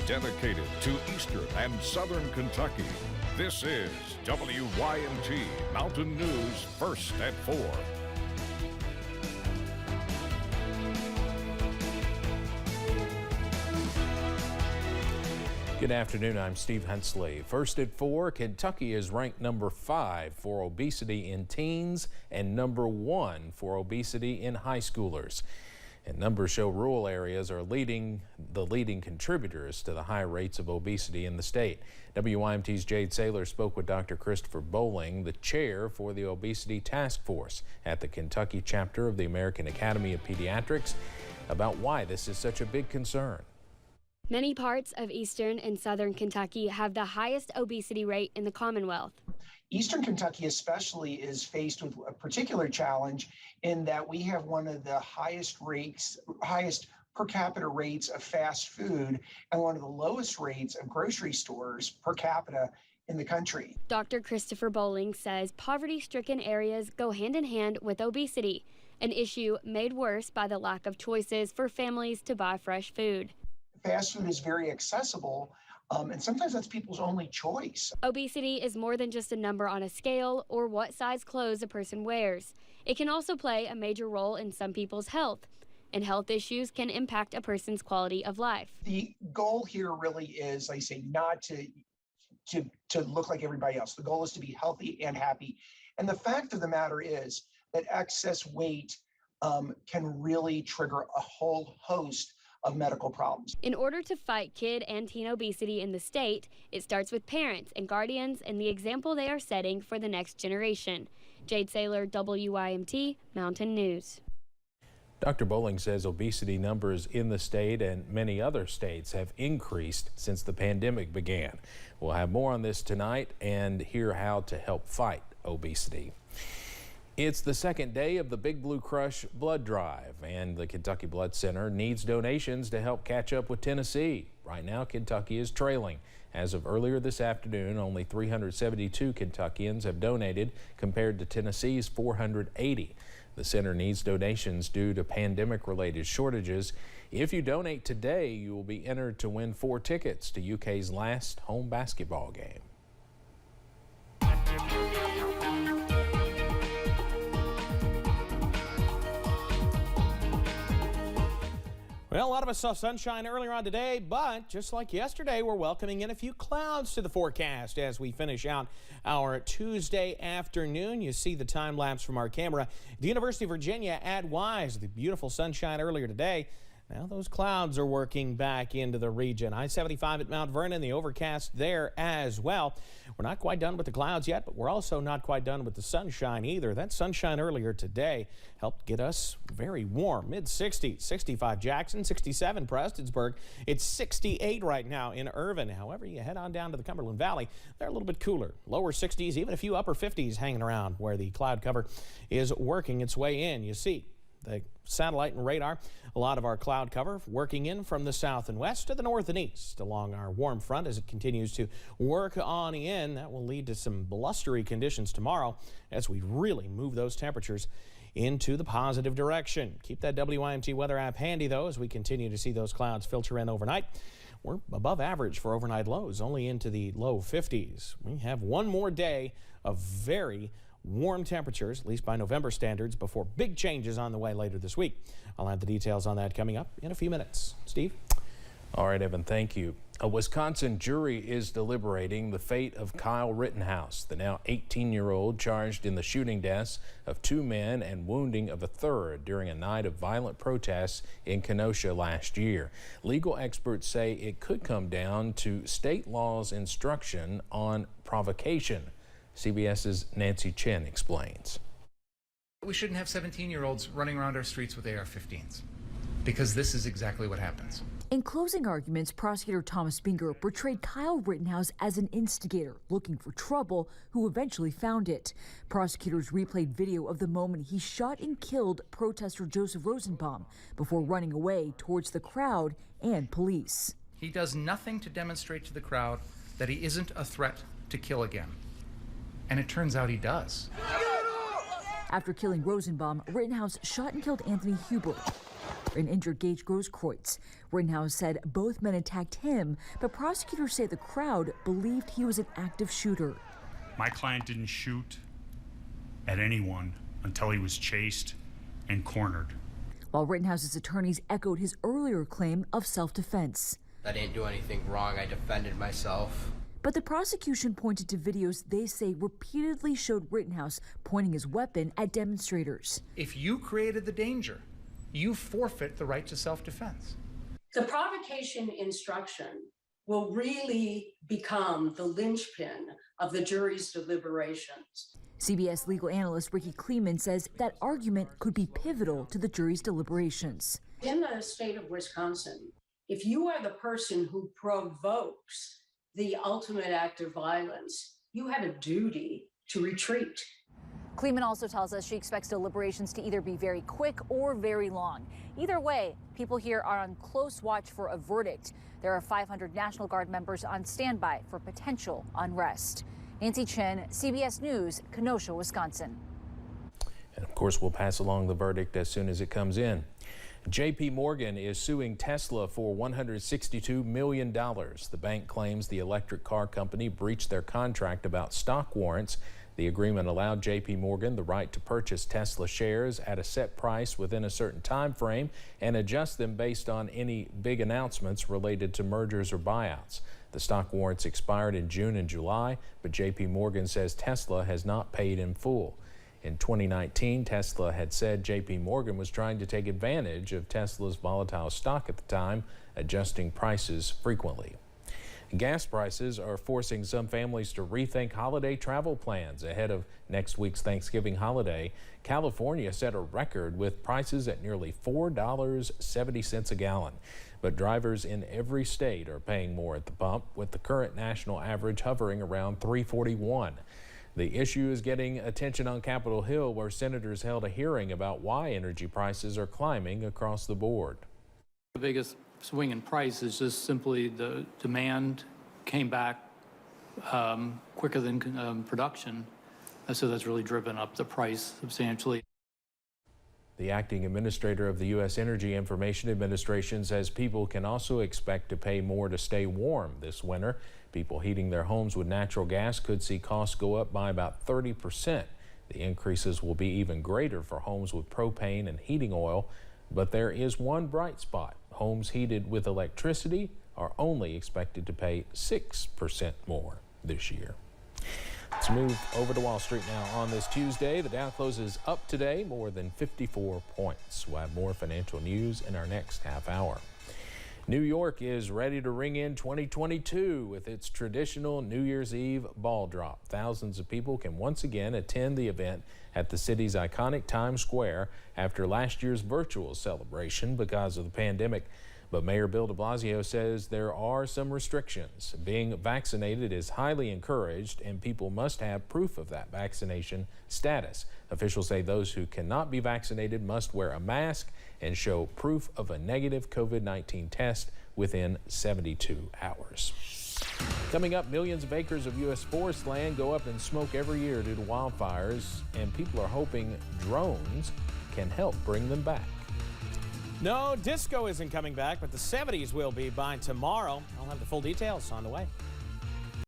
dedicated to Eastern and Southern Kentucky. This is WYMT Mountain News First at 4. Good afternoon, I'm Steve Hensley. First at 4, Kentucky is ranked number 5 for obesity in teens and number 1 for obesity in high schoolers. And numbers show rural areas are the leading contributors to the high rates of obesity in the state. WYMT's Jade Saylor spoke with Dr. Christopher Bowling, the chair for the Obesity Task Force at the Kentucky chapter of the American Academy of Pediatrics, about why this is such a big concern. Many parts of eastern and southern Kentucky have the highest obesity rate in the Commonwealth. Eastern Kentucky especially is faced with a particular challenge in that we have one of the highest per capita rates of fast food and one of the lowest rates of grocery stores per capita in the country. Dr. Christopher Bowling says poverty-stricken areas go hand in hand with obesity, an issue made worse by the lack of choices for families to buy fresh food. Fast food is very accessible, and sometimes that's people's only choice. Obesity is more than just a number on a scale or what size clothes a person wears. It can also play a major role in some people's health, and health issues can impact a person's quality of life. The goal here really is, like I say, not to look like everybody else. The goal is to be healthy and happy. And the fact of the matter is that excess weight can really trigger a whole host of medical problems. In order to fight kid and teen obesity in the state, it starts with parents and guardians and the example they are setting for the next generation. Jade Saylor, WYMT Mountain News. Dr. Bowling says obesity numbers in the state and many other states have increased since the pandemic began. We'll have more on this tonight and hear how to help fight obesity. It's the second day of the Big Blue Crush blood drive, and the Kentucky Blood Center needs donations to help catch up with Tennessee. Right now, Kentucky is trailing. As of earlier this afternoon, only 372 Kentuckians have donated compared to Tennessee's 480. The center needs donations due to pandemic-related shortages. If you donate today, you will be entered to win 4 tickets to UK's last home basketball game. Well, a lot of us saw sunshine earlier on today, but just like yesterday, we're welcoming in a few clouds to the forecast as we finish out our Tuesday afternoon. You see the time lapse from our camera at the University of Virginia at Wise. The beautiful sunshine earlier today. Now those clouds are working back into the region. I-75 at Mount Vernon, the overcast there as well. We're not quite done with the clouds yet, but we're also not quite done with the sunshine either. That sunshine earlier today helped get us very warm. Mid-60s, 65 Jackson, 67 Prestonsburg. It's 68 right now in Irvin. However, you head on down to the Cumberland Valley, they're a little bit cooler. Lower 60s, even a few upper 50s hanging around where the cloud cover is working its way in. You see the satellite and radar, a lot of our cloud cover working in from the south and west to the north and east along our warm front as it continues to work on in. That will lead to some blustery conditions tomorrow as we really move those temperatures into the positive direction. Keep that WYMT weather app handy, though, as we continue to see those clouds filter in overnight. We're above average for overnight lows, only into the low 50s. We have one more day of very warm temperatures, at least by November standards, before big changes on the way later this week. I'll have the details on that coming up in a few minutes. Steve? All right, Evan, thank you. A Wisconsin jury is deliberating the fate of Kyle Rittenhouse, the now 18-year-old charged in the shooting deaths of 2 men and wounding of a third during a night of violent protests in Kenosha last year. Legal experts say it could come down to state law's instruction on provocation. CBS's Nancy Chen explains. We shouldn't have 17-year-olds running around our streets with AR-15s, because this is exactly what happens. In closing arguments, prosecutor Thomas Binger portrayed Kyle Rittenhouse as an instigator looking for trouble who eventually found it. Prosecutors replayed video of the moment he shot and killed protester Joseph Rosenbaum before running away towards the crowd and police. He does nothing to demonstrate to the crowd that he isn't a threat to kill again. And it turns out he does. After killing Rosenbaum, Rittenhouse shot and killed Anthony Hubert. and injured Gage Grosskreutz. Rittenhouse said both men attacked him, but prosecutors say the crowd believed he was an active shooter. My client didn't shoot at anyone until he was chased and cornered. While Rittenhouse's attorneys echoed his earlier claim of self-defense. I didn't do anything wrong. I defended myself. But the prosecution pointed to videos they say repeatedly showed Rittenhouse pointing his weapon at demonstrators. If you created the danger, you forfeit the right to self-defense. The provocation instruction will really become the linchpin of the jury's deliberations. CBS legal analyst Ricky Kleeman says that argument could be pivotal to the jury's deliberations. In the state of Wisconsin, if you are the person who provokes the ultimate act of violence, you have a duty to retreat. Kleeman also tells us she expects deliberations to either be very quick or very long. Either way, people here are on close watch for a verdict. There are 500 National Guard members on standby for potential unrest. Nancy Chen, CBS News, Kenosha, Wisconsin. And of course, we'll pass along the verdict as soon as it comes in. JPMorgan is suing Tesla for $162 million. The bank claims the electric car company breached their contract about stock warrants. The agreement allowed JPMorgan the right to purchase Tesla shares at a set price within a certain time frame and adjust them based on any big announcements related to mergers or buyouts. The stock warrants expired in June and July, but JPMorgan says Tesla has not paid in full. In 2019, Tesla had said JPMorgan was trying to take advantage of Tesla's volatile stock at the time, adjusting prices frequently. Gas prices are forcing some families to rethink holiday travel plans ahead of next week's Thanksgiving holiday. California set a record with prices at nearly $4.70 a gallon. But drivers in every state are paying more at the pump, with the current national average hovering around $3.41. The issue is getting attention on Capitol Hill, where senators held a hearing about why energy prices are climbing across the board. The biggest swing in price is just simply the demand came back quicker than production, so that's really driven up the price substantially. The acting administrator of the U.S. Energy Information Administration says people can also expect to pay more to stay warm this winter. People heating their homes with natural gas could see costs go up by about 30%. The increases will be even greater for homes with propane and heating oil. But there is one bright spot. Homes heated with electricity are only expected to pay 6% more this year. Let's move over to Wall Street now on this Tuesday. The Dow closes up today more than 54 points. We'll have more financial news in our next half hour. New York is ready to ring in 2022 with its traditional New Year's Eve ball drop. Thousands of people can once again attend the event at the city's iconic Times Square after last year's virtual celebration because of the pandemic. But Mayor Bill de Blasio says there are some restrictions. Being vaccinated is highly encouraged, and people must have proof of that vaccination status. Officials say those who cannot be vaccinated must wear a mask and show proof of a negative COVID-19 test within 72 hours. Coming up, millions of acres of U.S. forest land go up in smoke every year due to wildfires, and people are hoping drones can help bring them back. No, disco isn't coming back, but the 70s will be by tomorrow. I'll have the full details on the way.